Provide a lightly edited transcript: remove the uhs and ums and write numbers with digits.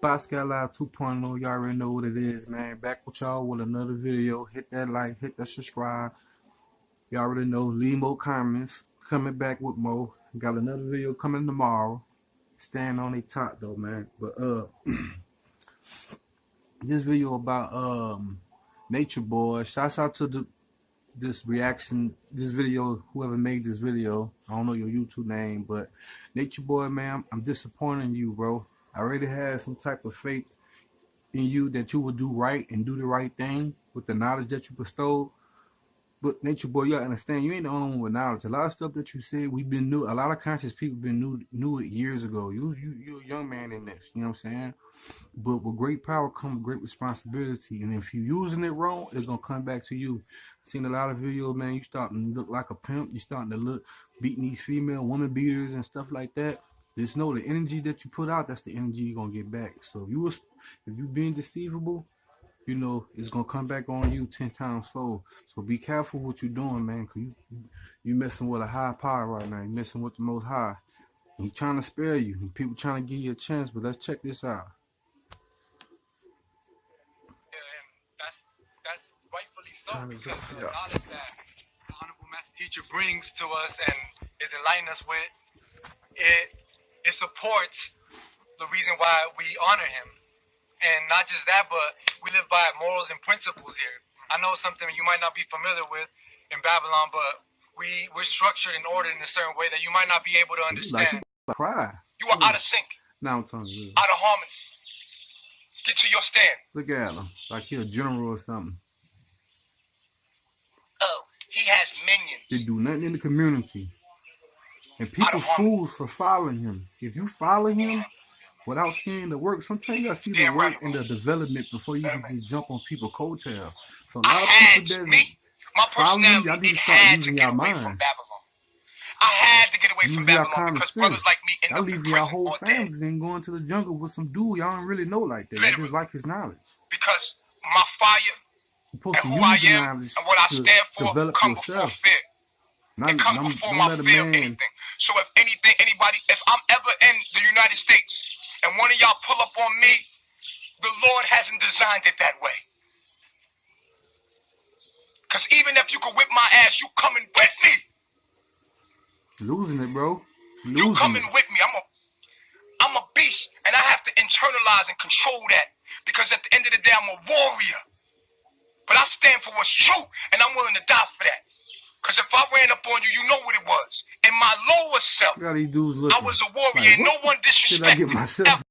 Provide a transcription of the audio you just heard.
Boscal Live 2.0, y'all already know what it is, man. Back with y'all with another video. Hit that like, hit that subscribe. Y'all already know, leave more comments. Coming back with more. Got another video coming tomorrow. Stand on the top though, man. But this video about Nature Boy. Shouts out to this video, whoever made this video. I don't know your YouTube name, but Nature Boy, man, I'm disappointed in you, bro. I already had some type of faith in you that you would do right and do the right thing with the knowledge that you bestowed. But Nature Boy, you gotta understand, you ain't the only one with knowledge. A lot of stuff that you said, we've been new. A lot of conscious people been knew it years ago. You're a young man in this, you know what I'm saying? But with great power comes great responsibility. And if you're using it wrong, it's gonna come back to you. I've seen a lot of videos, man. You starting to look like a pimp. You starting to look beating these female woman beaters and stuff like that. Just know the energy that you put out, that's the energy you're gonna get back. So if you being deceivable, you know it's gonna come back on you 10 times fold. So be careful what you're doing, man, because you messing with a high power right now. You messing with the Most High. He's trying to spare you. And people trying to give you a chance. But let's check this out. That's rightfully so, because the knowledge that the Honorable Master Teacher brings to us and is enlightening us with, it supports the reason why we honor him. And not just that, but we live by morals and principles here. I know something you might not be familiar with in Babylon, but we're structured and ordered in a certain way that you might not be able to understand. Like, cry. You are out of sync. Now I'm talking to you. Out of harmony. Get to your stand. Look at him. Like he a general or something. Oh, he has minions. They do nothing in the community. And people fools for following him. If you follow him without seeing the work, sometimes you gotta see the work and the development before you can just jump on people's coattail. So a lot of people that follow you, y'all need to start using your minds. I had to get away from Babylon because brothers like me end y'all up in leaving y'all prison whole or dead. families and going to the jungle with some dude y'all don't really know like that. I just like his knowledge. Because my fire You're supposed and to who I use the am knowledge and what I to stand for develop come yourself. before fear. It comes before my fear of anything. So if anything, if I'm ever in the United States and one of y'all pull up on me, the Lord hasn't designed it that way. Because even if you could whip my ass, you coming with me. Losing it, bro. You coming with me. I'm a beast, and I have to internalize and control that. Because at the end of the day, I'm a warrior. But I stand for what's true, and I'm willing to die for that. Because if I ran up on you, you know what it was. In my lower self, I was a warrior, like, and no one disrespected. Did I get myself?